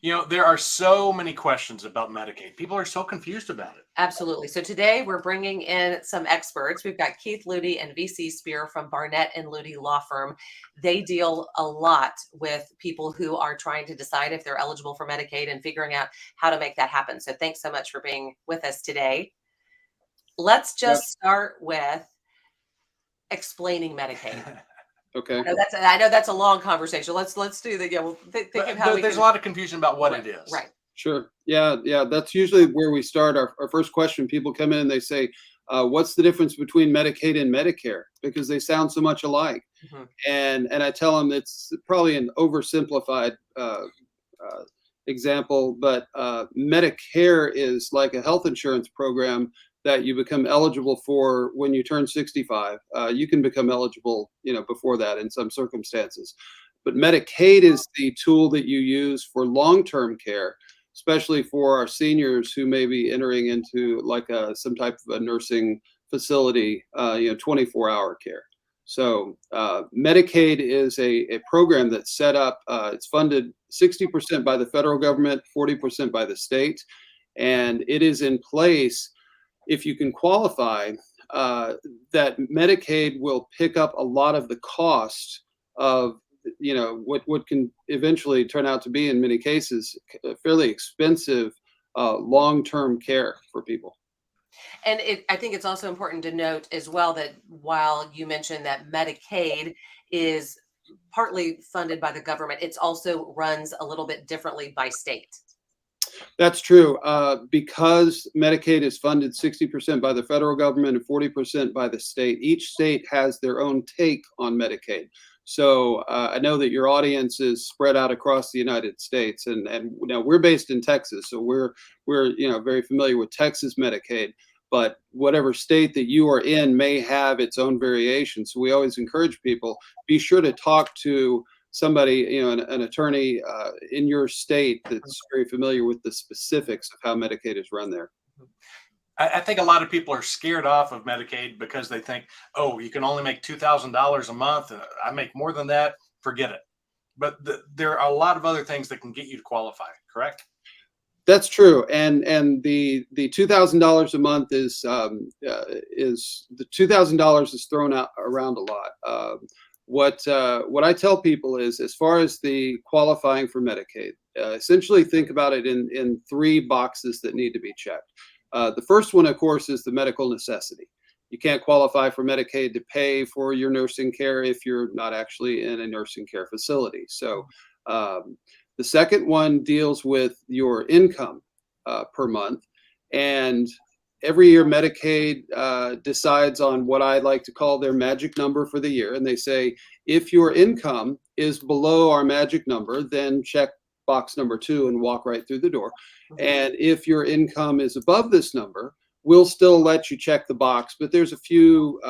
There are so many questions about Medicaid. People are so confused about it. Absolutely. So today we're bringing in some experts. We've got Keith Ludy and VC Spear from Barnett and Ludy Law Firm. They deal a lot with people who are trying to decide if they're eligible for Medicaid and figuring out how to make that happen. So thanks so much for being with us today. Let's Yep. just start with explaining Medicaid. Okay. I know that's a long conversation. Let's do the we'll think of how There's a lot of confusion about what it is. Right. Sure. Yeah. That's usually where we start. Our first question, people come in and they say, what's the difference between Medicaid and Medicare? Because they sound so much alike. Mm-hmm. And I tell them it's probably an oversimplified example, but Medicare is like a health insurance program that you become eligible for when you turn 65. You can become eligible, before that in some circumstances. But Medicaid is the tool that you use for long-term care, especially for our seniors who may be entering into like some type of a nursing facility, 24-hour care. So Medicaid is a program that's set up. It's funded 60% by the federal government, 40% by the state, and it is in place if you can qualify. That Medicaid will pick up a lot of the cost of what can eventually turn out to be in many cases fairly expensive long-term care for people. And I think it's also important to note as well that while you mentioned that Medicaid is partly funded by the government, it also runs a little bit differently by state. That's true. Because Medicaid is funded 60% by the federal government and 40% by the state, each state has their own take on Medicaid. So I know that your audience is spread out across the United States, and now we're based in Texas, so we're very familiar with Texas Medicaid. But whatever state that you are in may have its own variation. So we always encourage people, be sure to talk to somebody, an attorney in your state that's very familiar with the specifics of how Medicaid is run there. I think a lot of people are scared off of Medicaid because they think, oh, you can only make $2,000 a month. I make more than that. Forget it. But there are a lot of other things that can get you to qualify, correct? That's true, and the $2,000 a month is the $2,000 is thrown out around a lot. What I tell people is, as far as the qualifying for Medicaid, essentially think about it in three boxes that need to be checked. The first one, of course, is the medical necessity. You can't qualify for Medicaid to pay for your nursing care if you're not actually in a nursing care facility. So the second one deals with your income per month. And every year Medicaid decides on what I like to call their magic number for the year. And they say, if your income is below our magic number, then check box number 2 and walk right through the door. And if your income is above this number, we'll still let you check the box. But there's a few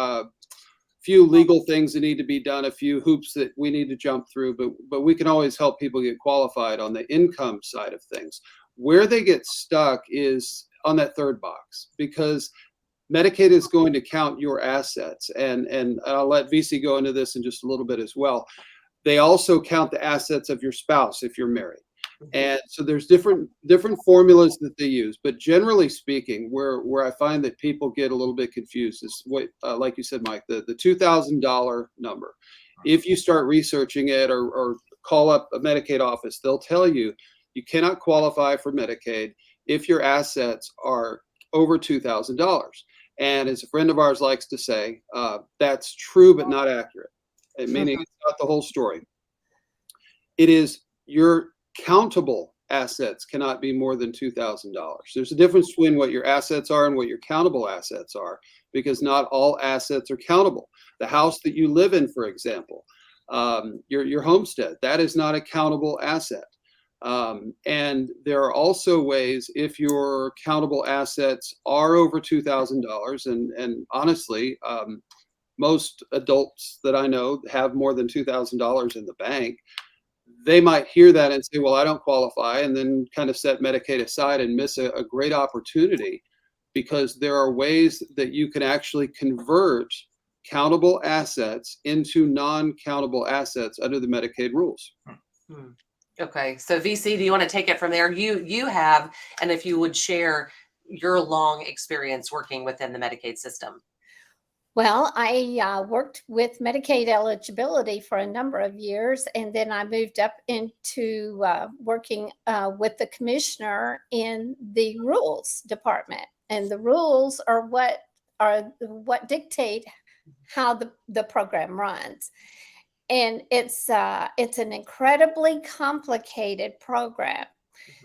legal things that need to be done, a few hoops that we need to jump through, but we can always help people get qualified on the income side of things. Where they get stuck is on that third box, because Medicaid is going to count your assets, and I'll let VC go into this in just a little bit as well. They also count the assets of your spouse if you're married. And so there's different formulas that they use, but generally speaking, where I find that people get a little bit confused is what, like you said, Mike, the $2,000 number. If you start researching it or call up a Medicaid office, they'll tell you you cannot qualify for Medicaid if your assets are over $2,000. And as a friend of ours likes to say, that's true but not accurate, meaning it's not the whole story. It is your countable assets cannot be more than $2,000. There's a difference between what your assets are and what your countable assets are, because not all assets are countable. The house that you live in, for example, your homestead, that is not a countable asset. And there are also ways, if your countable assets are over $2,000, and honestly, most adults that I know have more than $2,000 in the bank, they might hear that and say, well, I don't qualify, and then kind of set Medicaid aside and miss a great opportunity, because there are ways that you can actually convert countable assets into non-countable assets under the Medicaid rules. Okay, so VC, do you want to take it from there? You have, and if you would share your long experience working within the Medicaid system. Well, I worked with Medicaid eligibility for a number of years, and then I moved up into working with the commissioner in the rules department. And the rules are what dictate how the program runs. And it's an incredibly complicated program.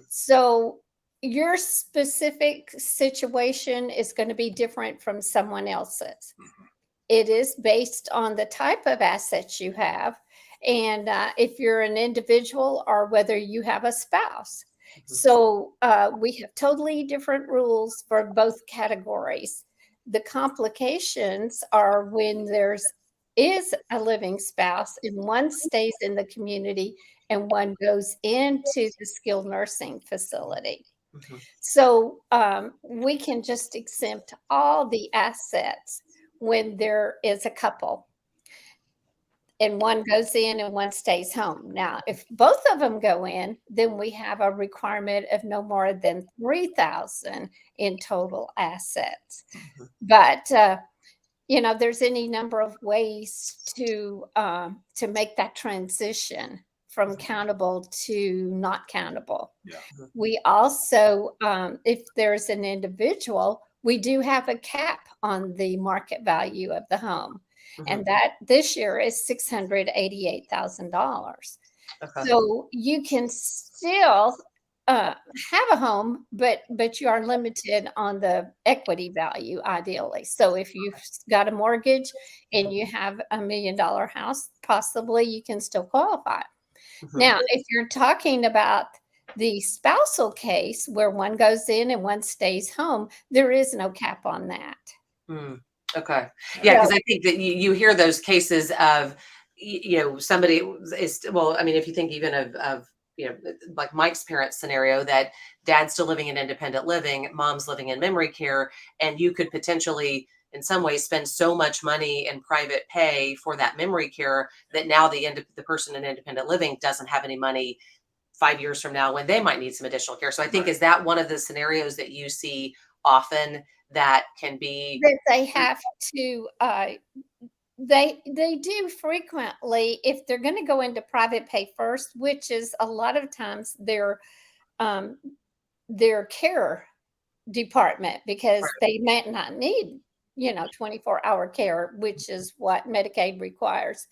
So your specific situation is going to be different from someone else's. It is based on the type of assets you have, and if you're an individual or whether you have a spouse. So we have totally different rules for both categories. The complications are when is a living spouse and one stays in the community and one goes into the skilled nursing facility. So we can just exempt all the assets when there is a couple and one goes in and one stays home. Now, if both of them go in, then we have a requirement of no more than $3,000 in total assets. But there's any number of ways to make that transition from countable to not countable. Yeah. We also, if there's an individual, we do have a cap on the market value of the home. And that this year is $688,000. Okay. So you can still have a home, but you are limited on the equity value, ideally. So if you've got a mortgage and you have $1 million house, possibly you can still qualify. Now, if you're talking about the spousal case where one goes in and one stays home, there is no cap on that. Okay. Yeah, because I think that you hear those cases of, somebody is, well, I mean, if you think even of like Mike's parents scenario, that dad's still living in independent living, mom's living in memory care, and you could potentially in some ways spend so much money in private pay for that memory care that now the person in independent living doesn't have any money 5 years from now when they might need some additional care. So I think, is that one of the scenarios that you see often that can be that they have to they do frequently, if they're going to go into private pay first, which is a lot of times their care department, because they might not need 24-hour care, which is what Medicaid requires.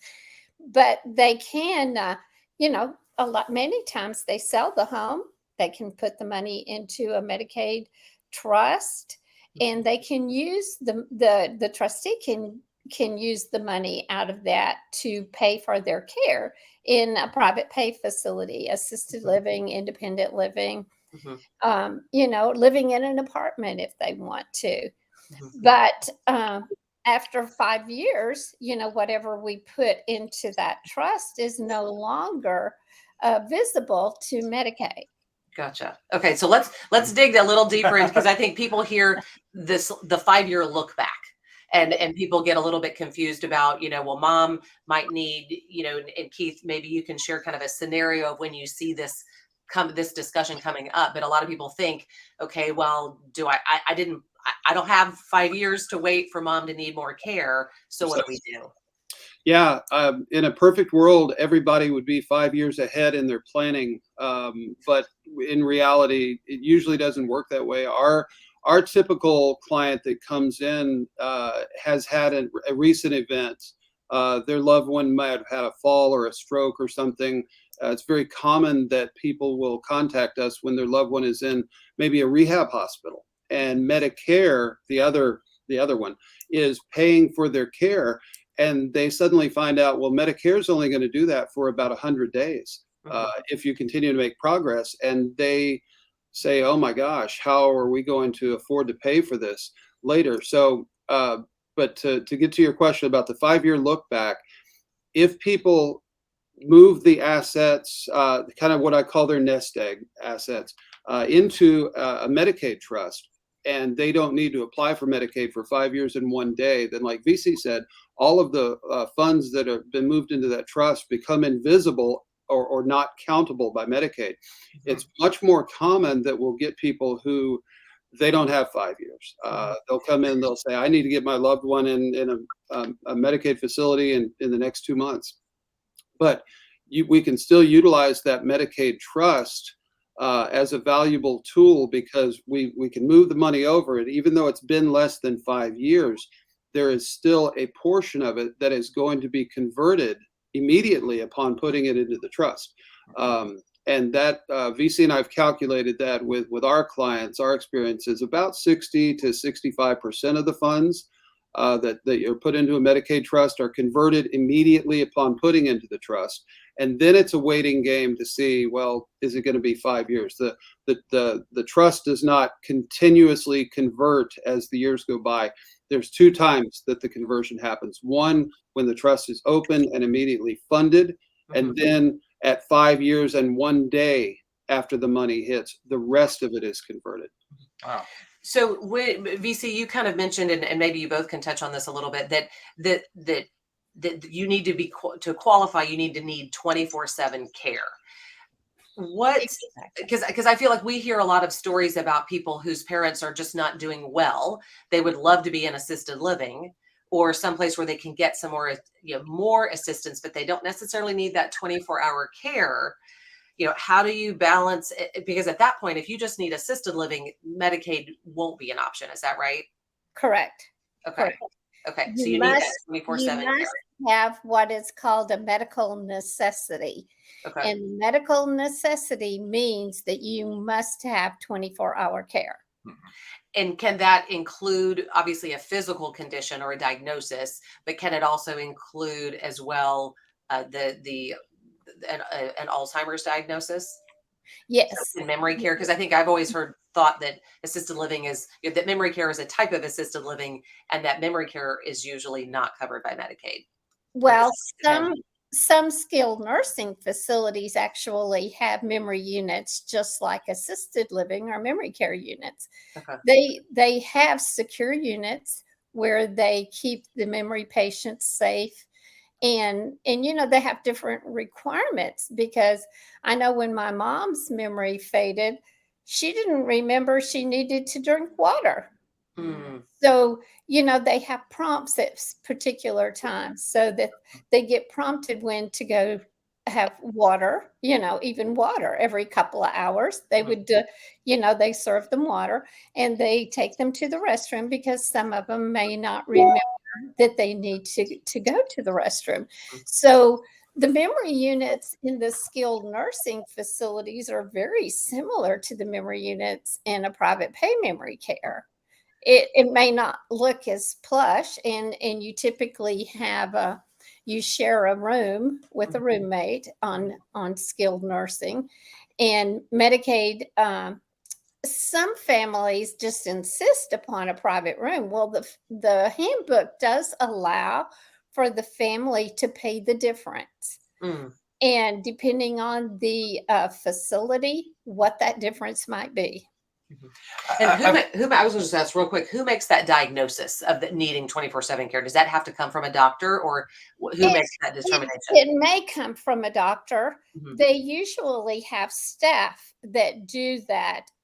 But they can many times they sell the home, they can put the money into a Medicaid trust, and they can use the trustee can use the money out of that to pay for their care in a private pay facility, assisted living, independent living, living in an apartment if they want to. But after 5 years, whatever we put into that trust is no longer visible to Medicaid. Gotcha. Okay, so let's dig a little deeper in, because I think people hear the 5-year look back, and people get a little bit confused about, well, mom might need, and Keith, maybe you can share kind of a scenario of when you see this discussion coming up. But a lot of people think, okay, well, I don't have 5 years to wait for mom to need more care. So what do we do? Yeah, in a perfect world, everybody would be 5 years ahead in their planning. But in reality, it usually doesn't work that way. Our typical client that comes in has had a recent event. Their loved one might have had a fall or a stroke or something. It's very common that people will contact us when their loved one is in maybe a rehab hospital, and Medicare, the other one, is paying for their care. And they suddenly find out, well, Medicare is only going to do that for about 100 days if you continue to make progress. And they say, oh my gosh, how are we going to afford to pay for this later? So, but to get to your question about the 5-year look back, if people move the assets, kind of what I call their nest egg assets, into a Medicaid trust, and they don't need to apply for Medicaid for 5 years in one day, then like VC said, all of the funds that have been moved into that trust become invisible or not countable by Medicaid. It's much more common that we'll get people who they don't have 5 years. They'll come in, they'll say, I need to get my loved one in a Medicaid facility in the next 2 months. But we can still utilize that Medicaid trust as a valuable tool, because we can move the money over it. Even though it's been less than 5 years, there is still a portion of it that is going to be converted immediately upon putting it into the trust. And that VC and I've calculated that with our clients, our experience is about 60 to 65% of the funds that are put into a Medicaid trust are converted immediately upon putting into the trust. And then it's a waiting game to see, well, is it going to be 5 years? The trust does not continuously convert as the years go by. There's 2 times that the conversion happens. One, when the trust is open and immediately funded, and then at 5 years and 1 day after the money hits, the rest of it is converted. Wow. So VC, you kind of mentioned, and maybe you both can touch on this a little bit, that you need to to qualify, you need 24/7 care. What, because I feel like we hear a lot of stories about people whose parents are just not doing well. They would love to be in assisted living or someplace where they can get some more, more assistance, but they don't necessarily need that 24-hour care. How do you balance it? Because at that point, if you just need assisted living, Medicaid won't be an option. Is that right? Correct. Okay. Correct. Okay. So you need that 24/7 care. Have what is called a medical necessity. Okay. And medical necessity means that you must have 24-hour care. And can that include obviously a physical condition or a diagnosis, but can it also include as well an Alzheimer's diagnosis? Yes. In memory care? Because I think I've always thought that assisted living that memory care is a type of assisted living, and that memory care is usually not covered by Medicaid. Well, some skilled nursing facilities actually have memory units, just like assisted living or memory care units. Okay. They have secure units where they keep the memory patients safe. And they have different requirements, because I know when my mom's memory faded, she didn't remember she needed to drink water. So, they have prompts at particular times so that they get prompted when to go have water, even water every couple of hours. They would, they serve them water and they take them to the restroom, because some of them may not remember that they need to go to the restroom. So the memory units in the skilled nursing facilities are very similar to the memory units in a private pay memory care. It may not look as plush, and you typically you share a room with a roommate on skilled nursing. And Medicaid, some families just insist upon a private room. Well, the handbook does allow for the family to pay the difference. And depending on the facility, what that difference might be. And I was going to just ask real quick, who makes that diagnosis of needing 24/7 care? Does that have to come from a doctor, or who makes that determination? It may come from a doctor. They usually have staff that do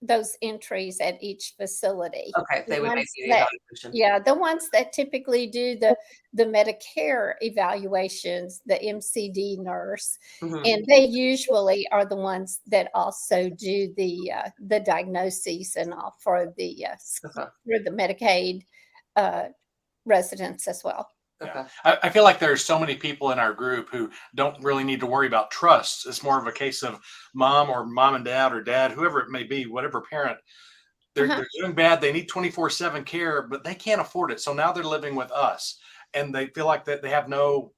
those entries at each facility. Okay, they would make the evaluation. Yeah, the ones that typically do the Medicare evaluations, the MCD nurse, and they usually are the ones that also do the diagnoses and all for the Medicaid residents as well. Okay. I feel like there's so many people in our group who don't really need to worry about trusts. It's more of a case of mom and dad or dad, whoever it may be, whatever parent, they're doing bad. They need 24/7 care, but they can't afford it. So now they're living with us, and they feel like that they have no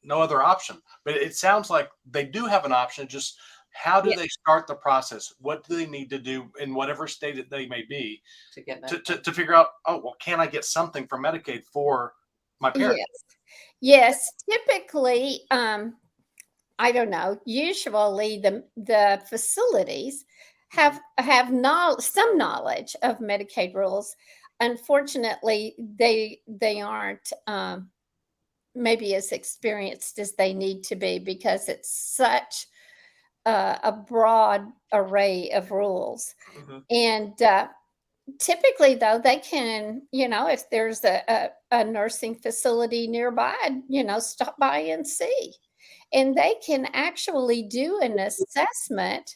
other option. But it sounds like they do have an option. Just how do they start the process? What do they need to do in whatever state that they may be to get to figure out, oh, well, can I get something from Medicaid for my parents? Yes. Typically, I don't know. Usually, the facilities have some knowledge of Medicaid rules. Unfortunately, they aren't maybe as experienced as they need to be, because it's such a broad array of rules. Mhm. And typically, though, they can, if there's a nursing facility nearby, stop by and see. And they can actually do an assessment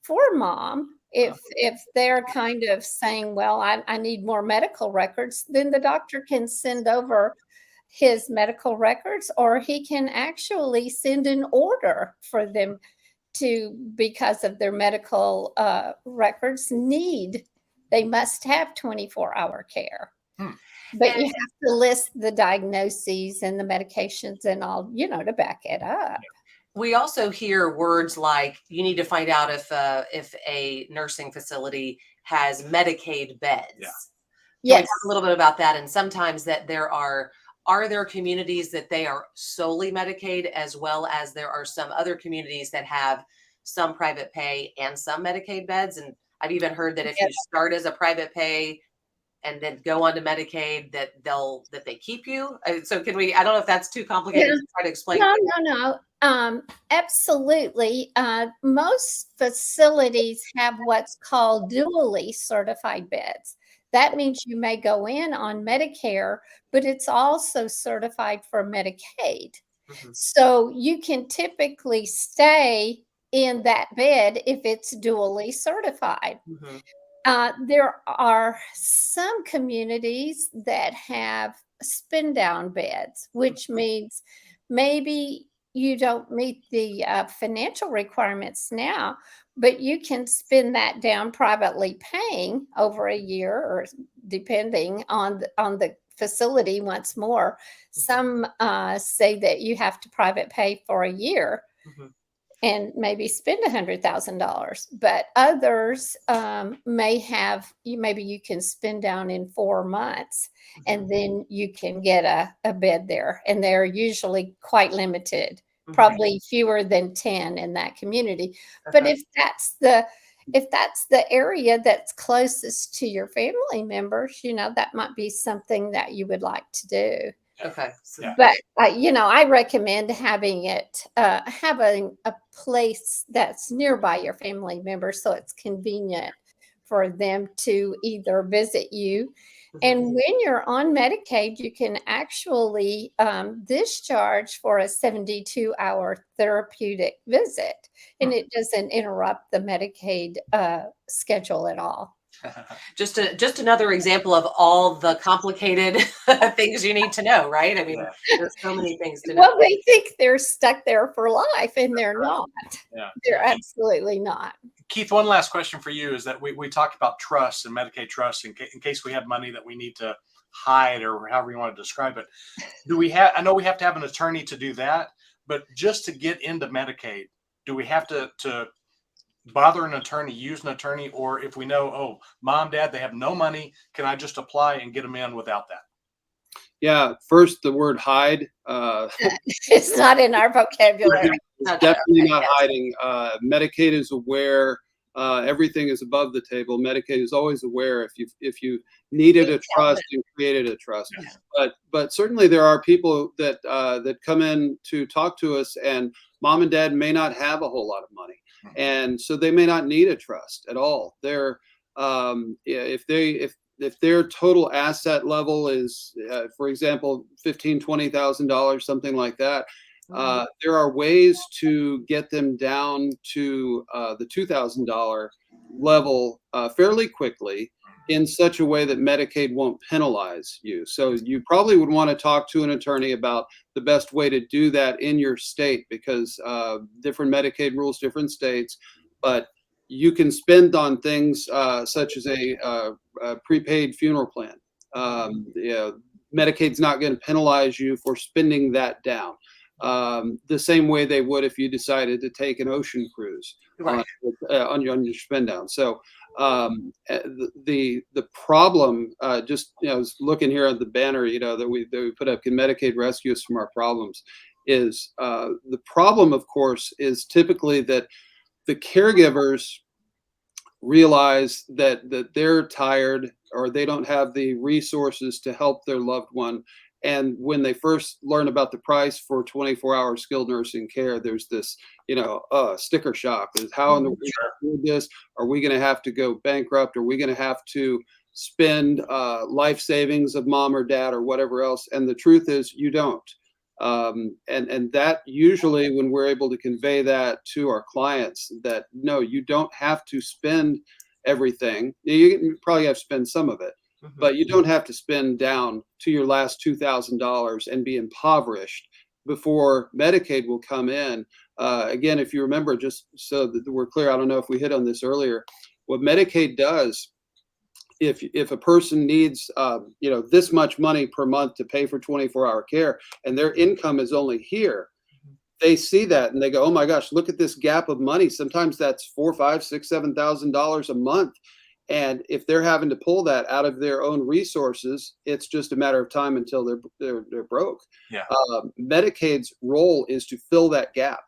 for mom. If they're kind of saying, well, I need more medical records, then the doctor can send over his medical records, or he can actually send an order for them to, because of their medical records they must have 24-hour care. Hmm. But you And have to list the diagnoses and the medications and all, to back it up. we also hear words like you need to find out if a nursing facility has Medicaid beds. Yeah. Can we Yes. talk a little bit about that? And sometimes that are there communities that they are solely Medicaid, as well as there are some other communities that have some private pay and some Medicaid beds? And I've even heard that if you Yes. start as a private pay and then go on to Medicaid, that they keep you. So can we? I don't know if that's too complicated Yeah. to try to explain. No. Absolutely. Most facilities have what's called dually certified beds. That means you may go in on Medicare, but it's also certified for Medicaid. Mhm. So you can typically stay in that bed if it's dually certified. Mhm. There are some communities that have spin down beds, which means maybe you don't meet the financial requirements now, but you can spin that down privately paying over a year, or depending on the facility once more. Some say that you have to private pay for a year Mhm. and maybe spend $100,000. But others may have maybe you can spend down in 4 months, and then you can get a bed there. And they're usually quite limited, Mhm. probably fewer than 10 in that community. But Okay. if that's the area that's closest to your family members, that might be something that you would like to do. Okay. So Yeah. But I recommend having a place that's nearby your family members, so it's convenient for them to either visit you. And Mhm. when you're on Medicaid, you can actually discharge for a 72-hour therapeutic visit, and it doesn't interrupt the Medicaid schedule at all. Just another example of all the complicated things you need to know, right? I mean, Yeah. there's so many things to know. Well, they think they're stuck there for life, and they're Right. not. Yeah. They're absolutely not. Keith, one last question for you is that we talked about trusts and Medicaid trusts in case we have money that we need to hide, or however you want to describe it. I know we have to have an attorney to do that, but just to get into Medicaid, do we have to bother an attorney, use an attorney, or if we know, oh, mom, dad, they have no money, can I just apply and get them in without that? Yeah, first the word hide. It's not in our vocabulary. It's Okay. definitely not Yes. hiding. Medicaid is aware. Everything is above the table. Medicaid is always aware if you needed a trust and created a trust. But certainly there are people that that come in to talk to us, and mom and dad may not have a whole lot of money, and so they may not need a trust at all. They're if their total asset level is, for example, $15,000-$20,000, something like that, there are ways to get them down to the $2,000 level fairly quickly, in such a way that Medicaid won't penalize you. So you probably would want to talk to an attorney about the best way to do that in your state, because different Medicaid rules, different states, but you can spend on things such as a prepaid funeral plan. Medicaid's not going to penalize you for spending that down. The same way they would if you decided to take an ocean cruise Right. on your spend down. So the problem, just I was looking here at the banner, that we put up, can Medicaid rescue us from our problems? Is the problem, of course, is typically that the caregivers realize that they're tired, or they don't have the resources to help their loved one, And when they first learn about the price for 24-hour skilled nursing care, there's this, sticker shock. Is how in the world do we do this? Are we going to have to go bankrupt? Are we going to have to spend life savings of mom or dad or whatever else? And the truth is, you don't. And that usually, when we're able to convey that to our clients, that no, you don't have to spend everything. You probably have to spend some of it, but you don't have to spend down to your last $2,000 and be impoverished before Medicaid will come in. Again, if you remember, just so that we're clear, I don't know if we hit on this earlier, what Medicaid does, if a person needs this much money per month to pay for 24-hour care and their income is only here, they see that and they go, oh my gosh, look at this gap of money. Sometimes that's $4,000, $5,000, $6,000, $7,000 a month. And if they're having to pull that out of their own resources, it's just a matter of time until they're broke. Yeah. Medicaid's role is to fill that gap.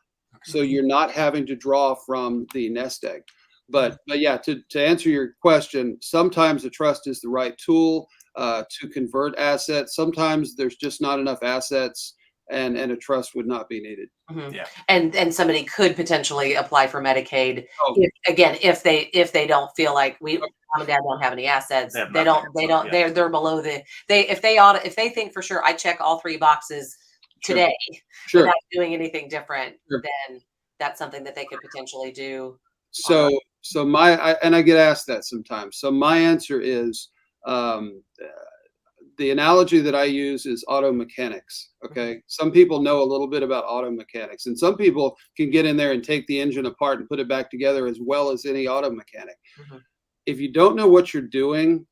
So you're not having to draw from the nest egg. But yeah, to answer your question, sometimes a trust is the right tool to convert assets. Sometimes there's just not enough assets, and a trust would not be needed. Yeah. And somebody could potentially apply for Medicaid Oh. if they don't feel like mom and dad don't have any assets. They have They nothing, don't. yeah. They're below if they think for sure I check all 3 boxes today Sure. without doing anything different, Sure. then that's something that they could potentially do. So I get asked that sometimes. So my answer is, the analogy that I use is auto mechanics. Okay. Some people know a little bit about auto mechanics, and some people can get in there and take the engine apart and put it back together as well as any auto mechanic. If you don't know what you're doing,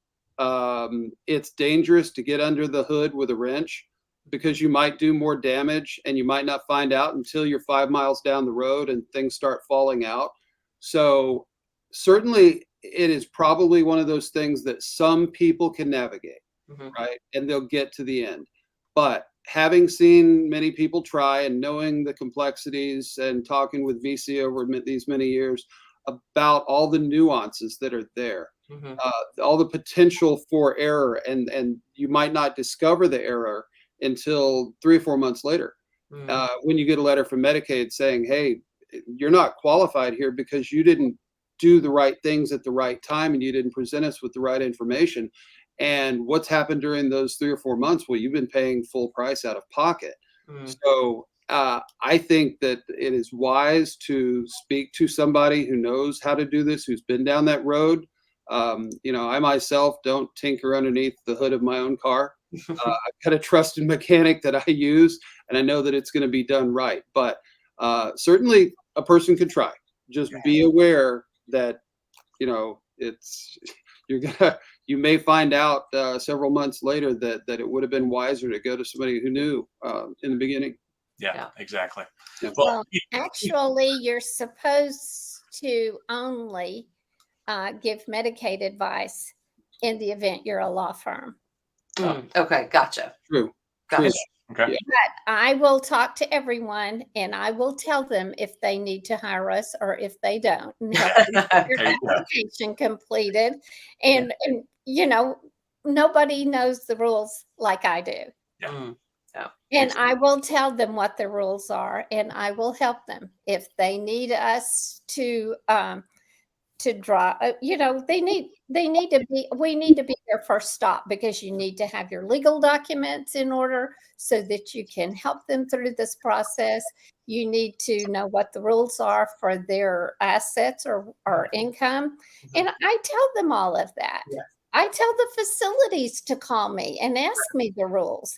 it's dangerous to get under the hood with a wrench, because you might do more damage and you might not find out until you're 5 miles down the road and things start falling out. So certainly it is probably one of those things that some people can navigate, right? And they'll get to the end. But having seen many people try and knowing the complexities and talking with VC over these many years about all the nuances that are there, all the potential for error, and you might not discover the error until 3 or 4 months later, when you get a letter from Medicaid saying, hey, you're not qualified here because you didn't do the right things at the right time and you didn't present us with the right information. And what's happened during those 3 or 4 months? Well, you've been paying full price out of pocket. So I think that it is wise to speak to somebody who knows how to do this, who's been down that road. I myself don't tinker underneath the hood of my own car. I've got a trusted mechanic that I use, and I know that it's going to be done right. But certainly a person could try. Just be aware that, you may find out several months later that it would have been wiser to go to somebody who knew in the beginning. Yeah, exactly. Yeah. Well, actually, you're supposed to only give Medicaid advice in the event you're a law firm. Okay, gotcha. True. Gotcha. Okay. Yeah. But I will talk to everyone and I will tell them if they need to hire us or if they don't. And help them get There their you go. application completed. And nobody knows the rules like I do. And I will tell them what the rules are, and I will help them if they need us to draw. We need to be their first stop, because you need to have your legal documents in order so that you can help them through this process. You need to know what the rules are for their assets or income, and I tell them all of that. Yeah. I tell the facilities to call me and ask me the rules,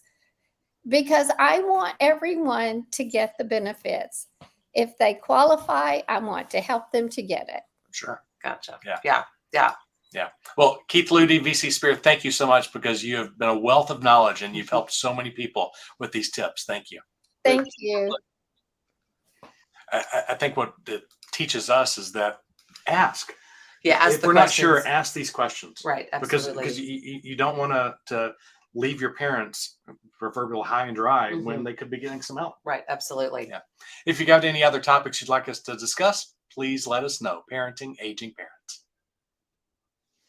because I want everyone to get the benefits. If they qualify, I want to help them to get it. Sure. Gotcha. Yeah. Well, Keith Ludi, VC Spear, thank you so much, because you have been a wealth of knowledge and you've helped so many people with these tips. Thank you. Thank you. I think what it teaches us is that ask. Yeah, ask If the we're not sure, questions. ask these questions. Right, absolutely. Because you don't want to leave your parents proverbial high and dry when they could be getting some help. Right, absolutely. Yeah. If you got any other topics you'd like us to discuss, please let us know. Parenting Aging Parents.